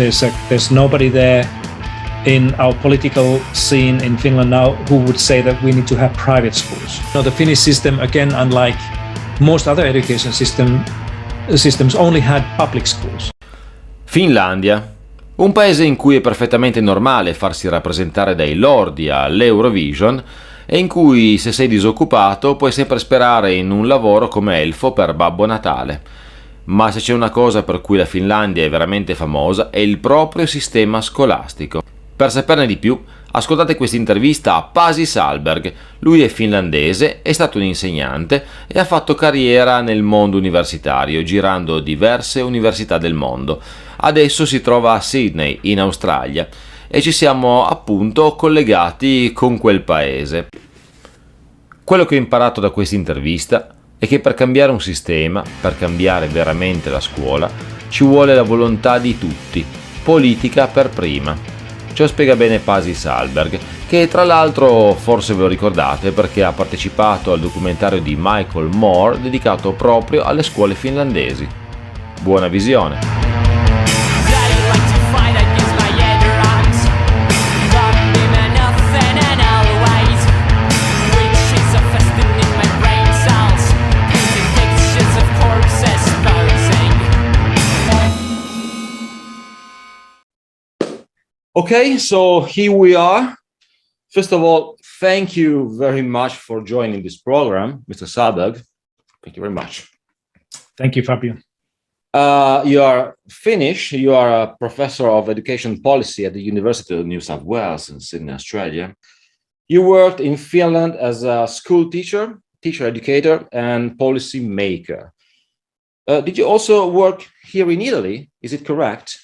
There's nobody there in our political scene in Finland now who would say that we need to have private schools. No, the Finnish system, again, unlike most other education systems, only had public schools. Finlandia, un paese in cui è perfettamente normale farsi rappresentare dai lordi all'Eurovision e in cui, se sei disoccupato, puoi sempre sperare in un lavoro come elfo per Babbo Natale. Ma se c'è una cosa per cui la Finlandia è veramente famosa è il proprio sistema scolastico. Per saperne di più, ascoltate questa intervista a Pasi Sahlberg. Lui è finlandese, è stato un insegnante e ha fatto carriera nel mondo universitario, girando diverse università del mondo. Adesso si trova a Sydney, in Australia, e ci siamo appunto collegati con quel paese. Quello che ho imparato da questa intervista è che per cambiare un sistema, per cambiare veramente la scuola, ci vuole la volontà di tutti, politica per prima. Ce lo spiega bene Pasi Sahlberg, che tra l'altro forse ve lo ricordate perché ha partecipato al documentario di Michael Moore dedicato proprio alle scuole finlandesi. Buona visione! Okay, so here we are. First of all, thank you very much for joining this program, Mr. Sahlberg. Thank you very much. Thank you, Fabio. You are Finnish. You are a professor of education policy at the University of New South Wales in Sydney, Australia. You worked in Finland as a school teacher, teacher educator, and policy maker. Did you also work here in Italy? Is it correct?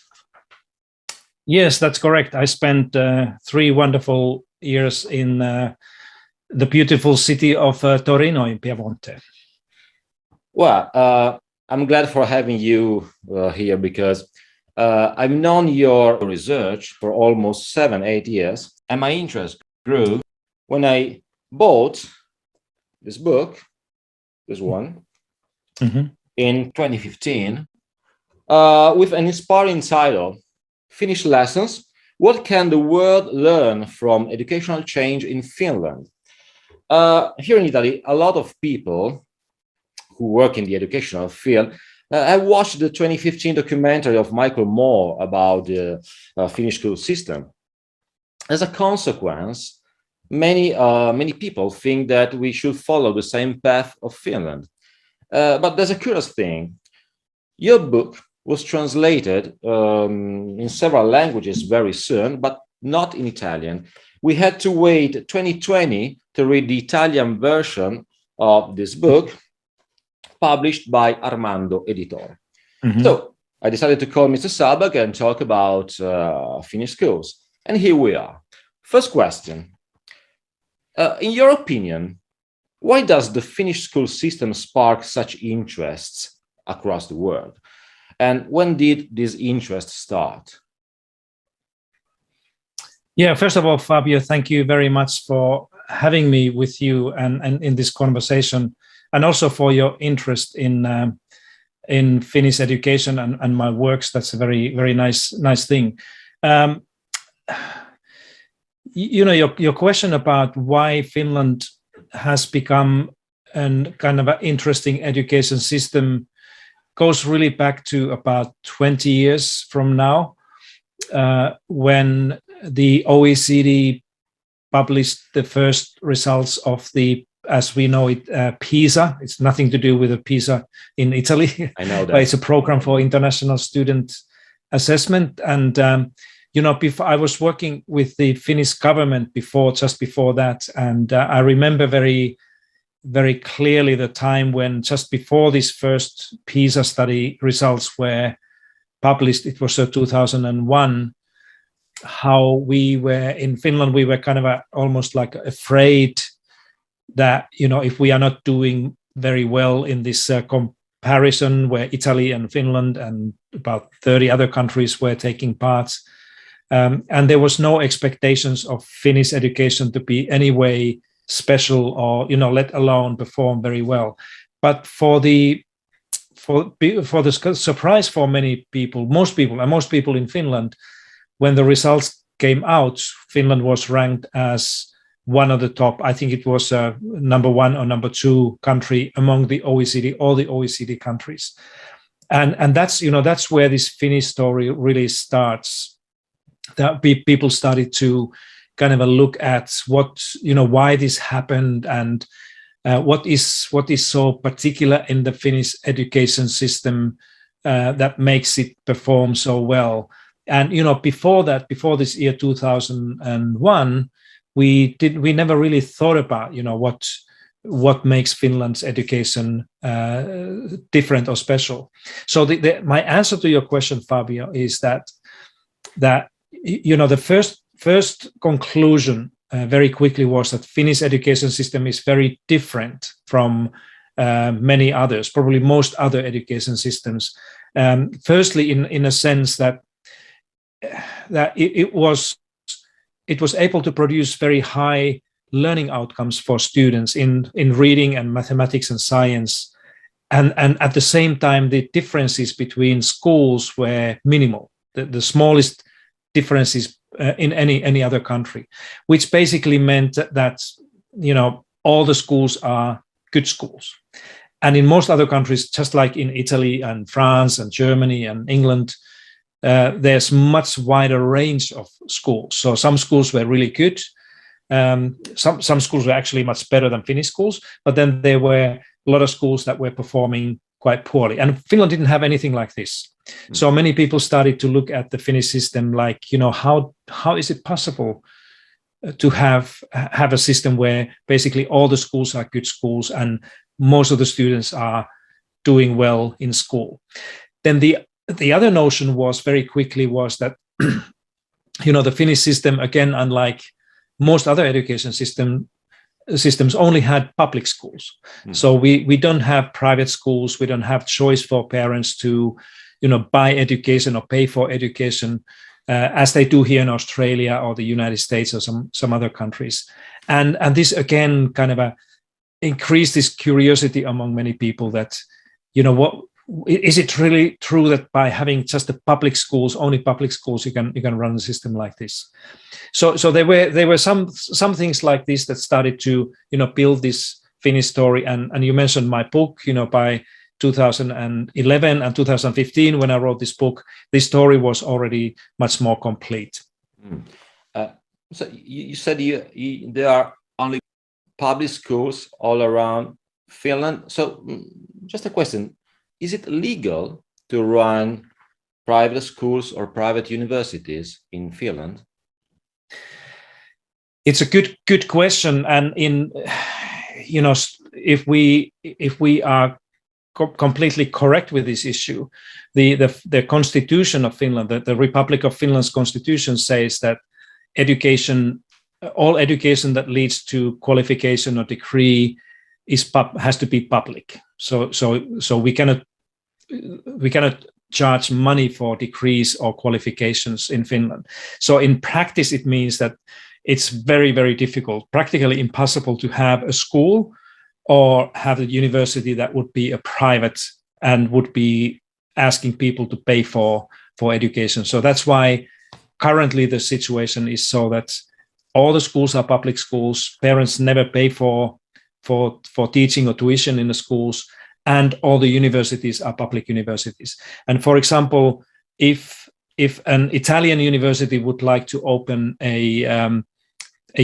Yes, that's correct. I spent 3 wonderful years in the beautiful city of Torino in Piemonte. Well, I'm glad for having you here because I've known your research for almost 7-8 years, and my interest grew when I bought this book, this one, in 2015, with an inspiring title, Finnish Lessons, What Can the World Learn from Educational Change in Finland? Here in Italy, a lot of people who work in the educational field have watched the 2015 documentary of Michael Moore about the Finnish school system. As a consequence, many people think that we should follow the same path of Finland. But there's a curious thing. Your book was translated in several languages very soon, but not in Italian. We had to wait 2020 to read the Italian version of this book, published by Armando Editore. So I decided to call Mr. Sahlberg and talk about Finnish schools. And here we are. First question. In your opinion, why does the Finnish school system spark such interests across the world? And when did this interest start? Yeah, first of all, Fabio, thank you very much for having me with you and in this conversation, and also for your interest in Finnish education and my works. That's a very, very nice thing. You know, your question about why Finland has become an kind of an interesting education system goes really back to about 20 years from now, when the OECD published the first results of the, as we know it, PISA. It's nothing to do with the PISA in Italy. I know that. But it's a program for international student assessment. And, you know, I was working with the Finnish government just before that. And I remember very clearly the time when, just before this first PISA study results were published, it was 2001, how we were in Finland, we were kind of almost like afraid that, you know, if we are not doing very well in this comparison where Italy and Finland and about 30 other countries were taking part, and there was no expectations of Finnish education to be any way special or, you know, let alone perform very well. But for the for the surprise for many people, most people in Finland, when the results came out, Finland was ranked as one of the top. I think it was number 1 or number 2 country among the OECD, all the OECD countries, and that's where this Finnish story really starts. That people started to kind of look at why this happened, and what is so particular in the Finnish education system that makes it perform so well. And before this year 2001, we never really thought about what makes Finland's education different or special. So my answer to your question, Fabio, is that the first conclusion very quickly was that Finnish education system is very different from many others, probably most other education systems. Firstly, in a sense that it was able to produce very high learning outcomes for students in reading and mathematics and science, and at the same time the differences between schools were minimal, the smallest differences in any other country, which basically meant that all the schools are good schools. And in most other countries, just like in Italy and France and Germany and England, there's much wider range of schools. So some schools were really good. Some schools were actually much better than Finnish schools, but then there were a lot of schools that were performing quite poorly. And Finland didn't have anything like this. So many people started to look at the Finnish system like, how is it possible to have a system where basically all the schools are good schools and most of the students are doing well in school. Then the other notion was very quickly was that, the Finnish system, again, unlike most other education systems, only had public schools. So we don't have private schools. We don't have choice for parents to, buy education or pay for education, as they do here in Australia or the United States or some other countries. And this again kind of increased this curiosity among many people that, what is it really true that by having just the public schools, only public schools, you can run a system like this? So there were some things like this that started to build this Finnish story. And you mentioned my book. By 2011 and 2015, when I wrote this book, this story was already much more complete. So you said there are only public schools all around Finland. So just a question: is it legal to run private schools or private universities in Finland? It's a good question, and if we are completely correct with this issue, the Constitution of Finland, the Republic of Finland's Constitution says that all education that leads to qualification or degree has to be public. So we cannot charge money for degrees or qualifications in Finland. So in practice, it means that it's very, very difficult, practically impossible to have a school or have a university that would be a private and would be asking people to pay for education. So that's why currently the situation is so that all the schools are public schools. Parents never pay for teaching or tuition in the schools, and all the universities are public universities. And for example, if an Italian university would like to open a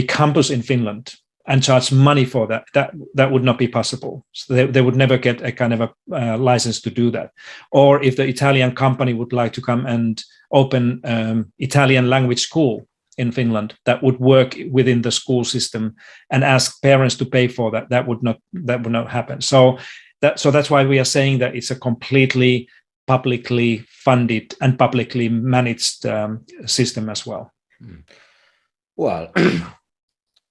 campus in Finland and charge money for that would not be possible. So they would never get a kind of a license to do that. Or if the Italian company would like to come and open Italian language school in Finland that would work within the school system and ask parents to pay for that would not happen. So that's why we are saying that it's a completely publicly funded and publicly managed system as well. Well,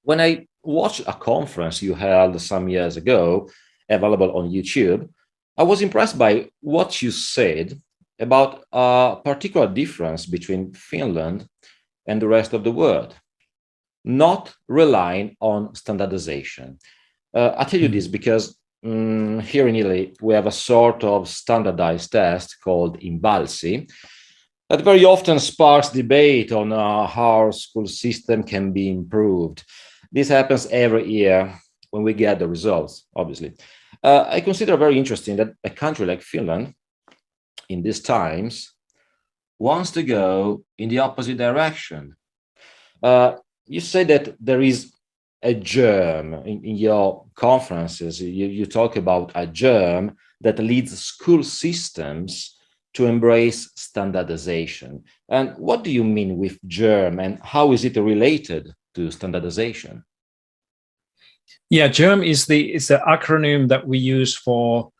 when I watched a conference you held some years ago, available on YouTube, I was impressed by what you said about a particular difference between Finland and the rest of the world, not relying on standardization. I tell you this because here in Italy, we have a sort of standardized test called Imbalsi that very often sparks debate on how our school system can be improved. This happens every year when we get the results, obviously. I consider very interesting that a country like Finland, in these times, wants to go in the opposite direction. You say that there is a germ in your conferences. You talk about a germ that leads school systems to embrace standardization. And what do you mean with germ, and how is it related to standardization? Yeah, GERM is the acronym that we use for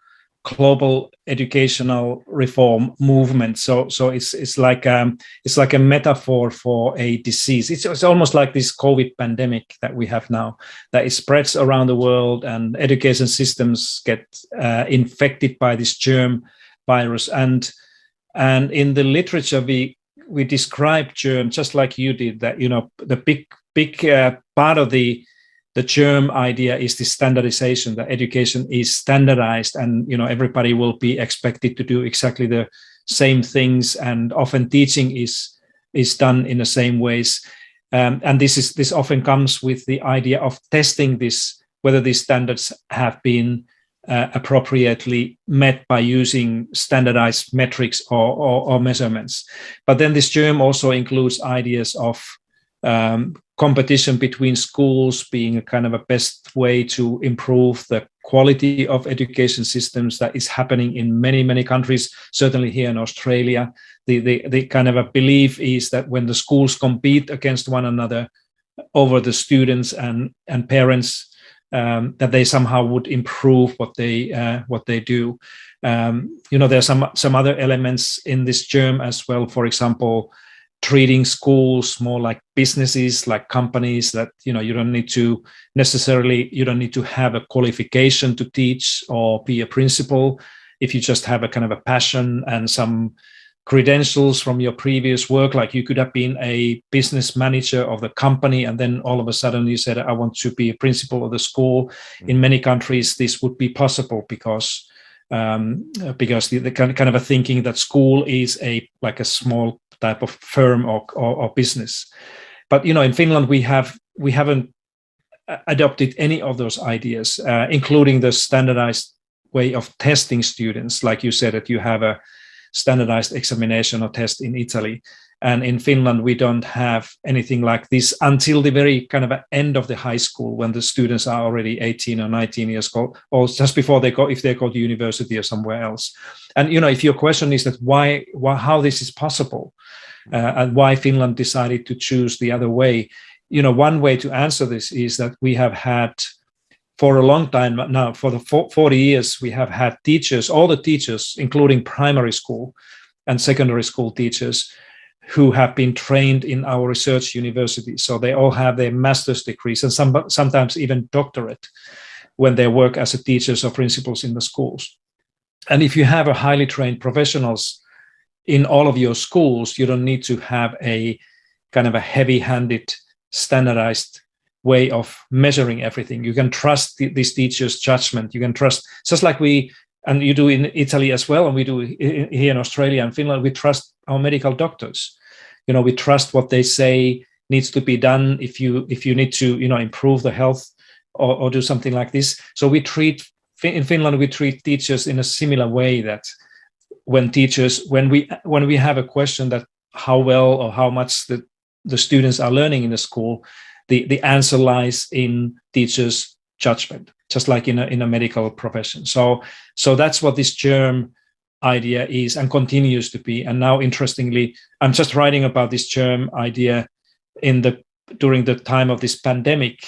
global educational reform movement. So it's like a metaphor for a disease. It's almost like this COVID pandemic that we have now, that it spreads around the world, and education systems get infected by this germ virus. And in the literature, we describe germ just like you did. That the big part of the germ idea is the standardization, that education is standardized, and everybody will be expected to do exactly the same things, and often teaching is done in the same ways. And this often comes with the idea of testing whether these standards have been appropriately met by using standardized metrics or measurements. But then this germ also includes ideas of competition between schools being a kind of a best way to improve the quality of education systems. That is happening in many countries, certainly here in Australia. The kind of a belief is that when the schools compete against one another over the students and parents, that they somehow would improve what they do. There's some other elements in this germ as well. For example, treating schools more like businesses, like companies, that you don't need to have a qualification to teach or be a principal. If you just have a kind of a passion and some credentials from your previous work, like you could have been a business manager of the company, and then all of a sudden you said, I want to be a principal of the school. In many countries this would be possible because the kind of a thinking that school is like a small type of firm or business. But in Finland we haven't adopted any of those ideas, including the standardized way of testing students. Like you said, that you have a standardized examination or test in Italy, and in Finland we don't have anything like this until the very kind of end of the high school, when the students are already 18 or 19 years old, or just before if they go to university or somewhere else. And if your question is that how this is possible, and why Finland decided to choose the other way, one way to answer this is that we have had, for a long time now, for the 40 years, we have had teachers, all the teachers, including primary school and secondary school teachers, who have been trained in our research university. So they all have their master's degrees and sometimes even doctorate when they work as a teachers or principals in the schools. And if you have a highly trained professionals in all of your schools, you don't need to have a kind of a heavy-handed standardized way of measuring everything. You can trust these teachers' judgment. You can trust, just like and you do in Italy as well, and we do here in Australia and Finland, we trust our medical doctors. We trust what they say needs to be done if you need to improve the health or do something like this. So in Finland we treat teachers in a similar way, that when we have a question that how well or how much the students are learning in the school, the answer lies in teachers' judgment, just like in a medical profession. So that's what this germ idea is and continues to be. And now, interestingly, I'm just writing about this germ idea during the time of this pandemic.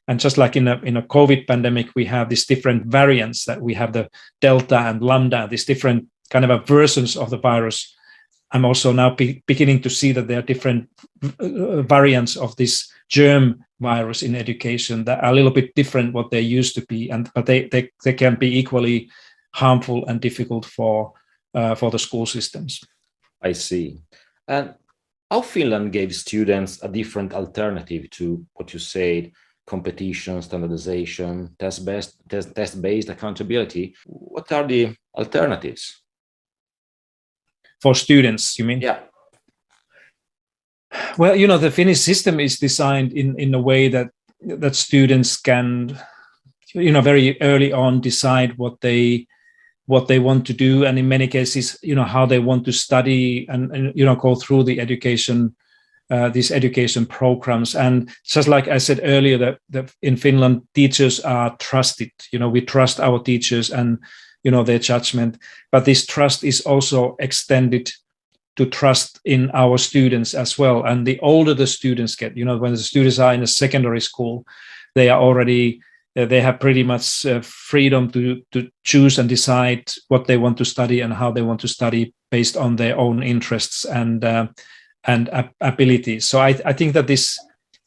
And just like in a COVID pandemic, we have these different variants, that we have the Delta and Lambda, these different kind of versions of the virus. I'm also now beginning to see that there are different variants of this germ virus in education that are a little bit different what they used to be, but they can be equally harmful and difficult for the school systems. I see. And how Finland gave students a different alternative to what you said, competition, standardization, test-based accountability. What are the alternatives? For students, you mean? Yeah. Well, the Finnish system is designed in a way that students can, very early on decide what they want to do, and in many cases, how they want to study and go through the education, these education programs. And just like I said earlier, that in Finland, teachers are trusted. We trust our teachers and their judgment, but this trust is also extended to trust in our students as well. And the older the students get, when the students are in a secondary school, they have pretty much freedom to choose and decide what they want to study and how they want to study based on their own interests and abilities. So I think that this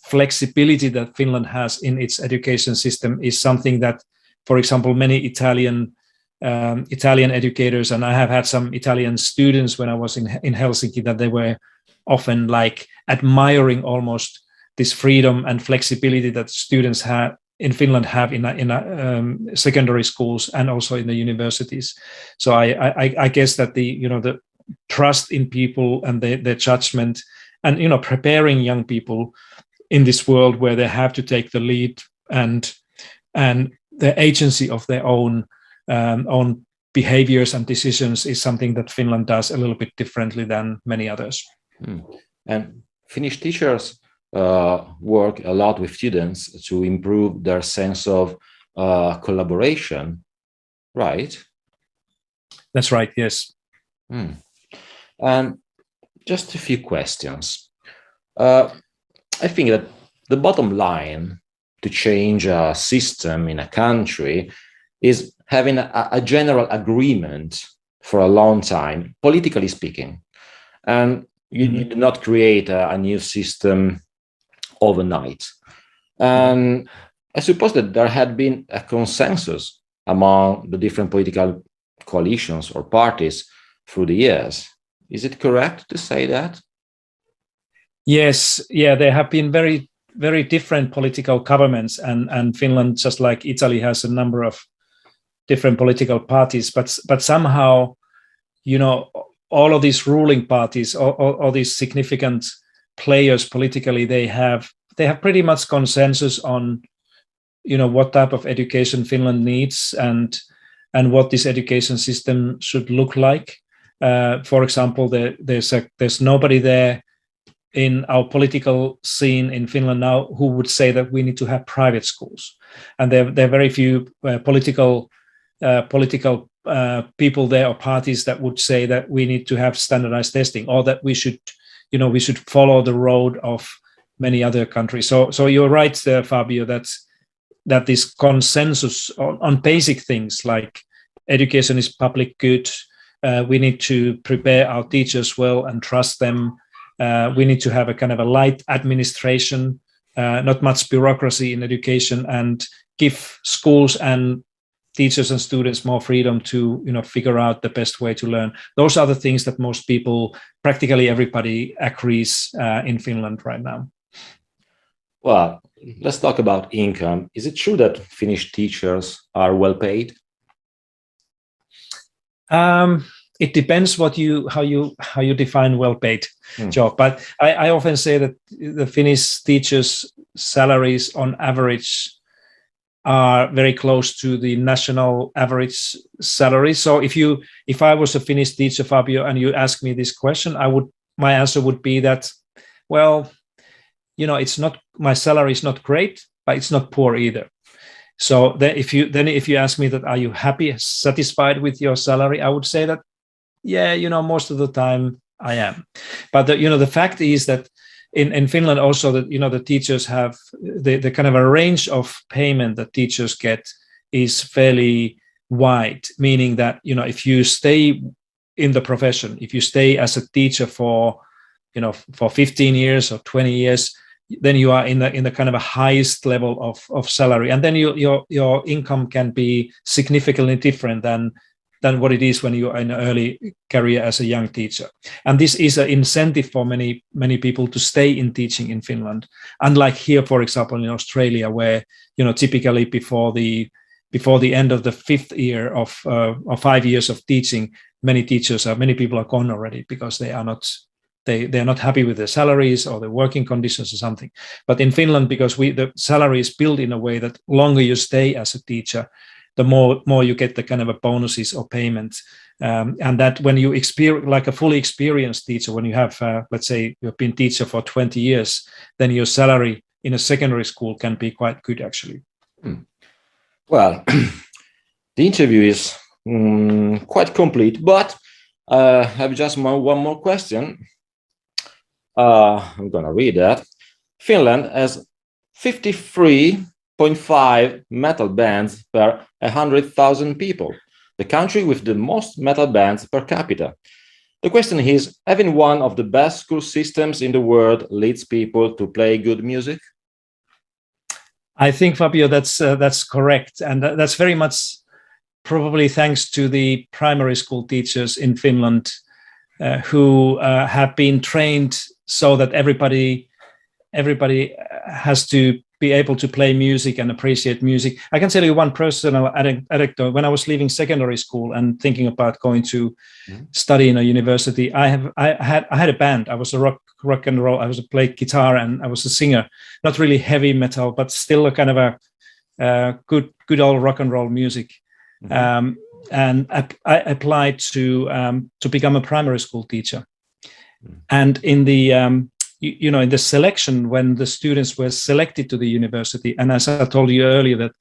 flexibility that Finland has in its education system is something that, for example, many Italian educators, and I have had some Italian students when I was in Helsinki, that they were often like admiring almost this freedom and flexibility that students have in Finland have in secondary schools and also in the universities. So I guess that the trust in people and their judgment, and preparing young people in this world where they have to take the lead and the agency of their own behaviors and decisions is something that Finland does a little bit differently than many others. And Finnish teachers work a lot with students to improve their sense of collaboration, right? That's right, yes. And just a few questions. I think that the bottom line to change a system in a country is having a general agreement for a long time, politically speaking. And you do not create a new system overnight. And I suppose that there had been a consensus among the different political coalitions or parties through the years. Is it correct to say that? Yes, yeah, there have been very, very different political governments, and Finland, just like Italy, has a number of different political parties, but somehow, all of these ruling parties, all these significant players politically, they have pretty much consensus on, what type of education Finland needs and what this education system should look like. For example, there's nobody there in our political scene in Finland now who would say that we need to have private schools, and there are very few political people there or parties that would say that we need to have standardized testing, or that we should follow the road of many other countries. So you're right, Fabio, that this consensus on basic things like education is public good. We need to prepare our teachers well and trust them. We need to have a kind of a light administration, not much bureaucracy in education, and give schools and teachers and students more freedom to figure out the best way to learn. Those are the things that most people, practically everybody, agrees in Finland right now. Well, let's talk about income. Is it true that Finnish teachers are well paid? It depends how you define well-paid job. But I often say that the Finnish teachers' salaries on average are very close to the national average salary. So if I was a Finnish teacher, Fabio, and you ask me this question, my answer would be that, well, my salary is not great, but it's not poor either. So then if you ask me that, are you happy, satisfied with your salary? I would say that, yeah, most of the time I am. But the fact is that in Finland also, that the teachers have the kind of a range of payment that teachers get is fairly wide, meaning that if you stay in the profession, if you stay as a teacher for 15 years or 20 years, then you are in the kind of a highest level of salary, and then your income can be significantly different than than what it is when you are in an early career as a young teacher. And this is an incentive for many people to stay in teaching in Finland. Unlike here, for example, in Australia, where, typically before the end of the 5th year of 5 years of teaching, many people are gone already because they are not happy with their salaries or their working conditions or something. But in Finland, because the salary is built in a way that longer you stay as a teacher, the more you get the kind of a bonuses or payments. And that when you experience, like a fully experienced teacher, when you have, let's say you've been teacher for 20 years, then your salary in a secondary school can be quite good, actually. Well, the interview is quite complete, but I have just one more question. I'm going to read that. Finland has 53.5 metal bands per 100,000 people, the country with the most metal bands per capita. The question is, having one of the best school systems in the world leads people to play good music? I think, Fabio, that's correct. And that's very much probably thanks to the primary school teachers in Finland who have been trained so that everybody has to be able to play music and appreciate music. I can tell you one personal anecdote. When I was leaving secondary school and thinking about going to study in a university, I had a band. I was a rock and roll. I was played guitar and I was a singer. Not really heavy metal, but still a kind of a good old rock and roll music. And I applied to become a primary school teacher. And in the in the selection, when the students were selected to the university, and as I told you earlier, that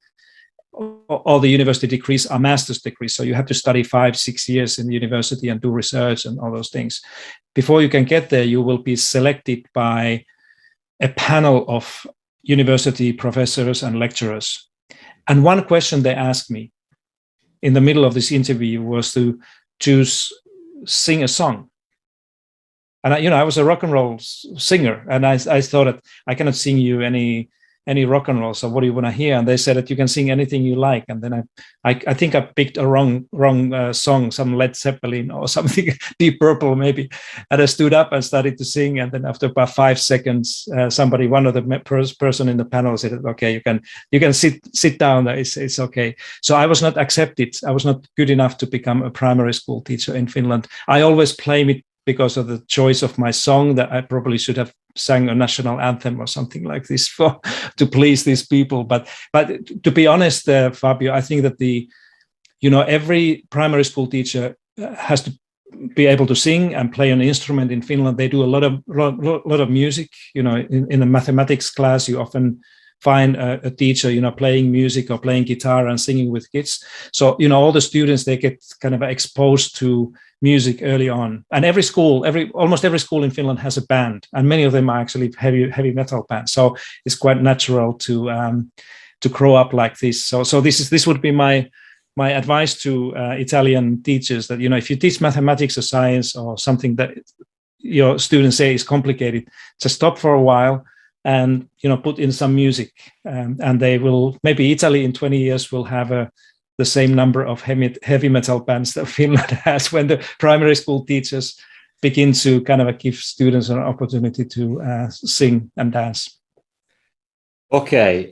all the university degrees are master's degrees, so you have to study 5-6 years in the university and do research and all those things. Before you can get there, you will be selected by a panel of university professors and lecturers. And one question they asked me in the middle of this interview was to sing a song. And I was a rock and roll singer, and I thought that I cannot sing you any rock and roll. So what do you want to hear? And they said that you can sing anything you like. And then I think I picked a wrong song, some Led Zeppelin or something, Deep Purple maybe. And I stood up and started to sing. And then after about 5 seconds, one of the person in the panel said, "Okay, you can sit down. It's okay." So I was not accepted. I was not good enough to become a primary school teacher in Finland. I always blame it because of the choice of my song, that I probably should have sang a national anthem or something like this to please these people. But to be honest, Fabio, I think that every primary school teacher has to be able to sing and play an instrument in Finland. They do a lot of music. In a mathematics class, you often find a teacher, playing music or playing guitar and singing with kids. So, all the students, they get kind of exposed to music early on. And almost every school in Finland has a band, and many of them are actually heavy metal bands. So it's quite natural to grow up like this. So this would be my advice to Italian teachers, that if you teach mathematics or science or something that your students say is complicated, just stop for a while and put in some music, and they will, maybe Italy in 20 years will have the same number of heavy metal bands that Finland has, when the primary school teachers begin to kind of give students an opportunity to sing and dance. Okay,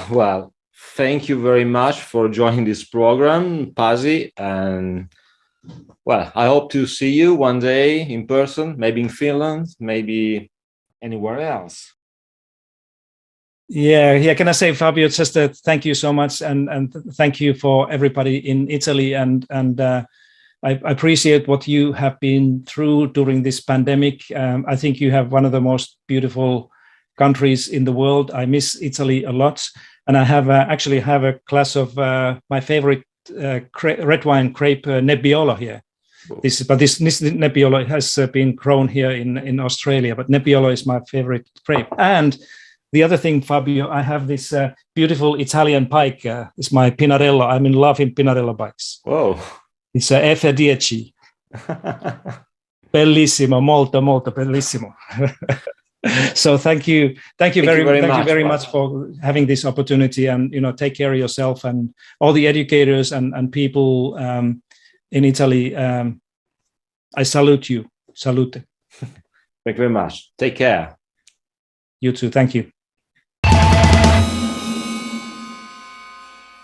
well, thank you very much for joining this program, Pasi, and well, I hope to see you one day in person, maybe in Finland, maybe anywhere else. Yeah. Can I say, Fabio, just thank you so much, and thank you for everybody in Italy, and I appreciate what you have been through during this pandemic. I think you have one of the most beautiful countries in the world. I miss Italy a lot, and I have actually have a glass of my favorite red wine grape Nebbiolo here. This Nebbiolo has been grown here in Australia, but Nebbiolo is my favorite grape. And the other thing, Fabio, I have this beautiful Italian bike. It's my Pinarello. I'm in love in Pinarello bikes. Whoa. It's a F10. Bellissimo, molto bellissimo. So thank you very much for having this opportunity, and take care of yourself and all the educators and people in Italy, I salute you. Salute. Thank you very much. Take care. You too. Thank you.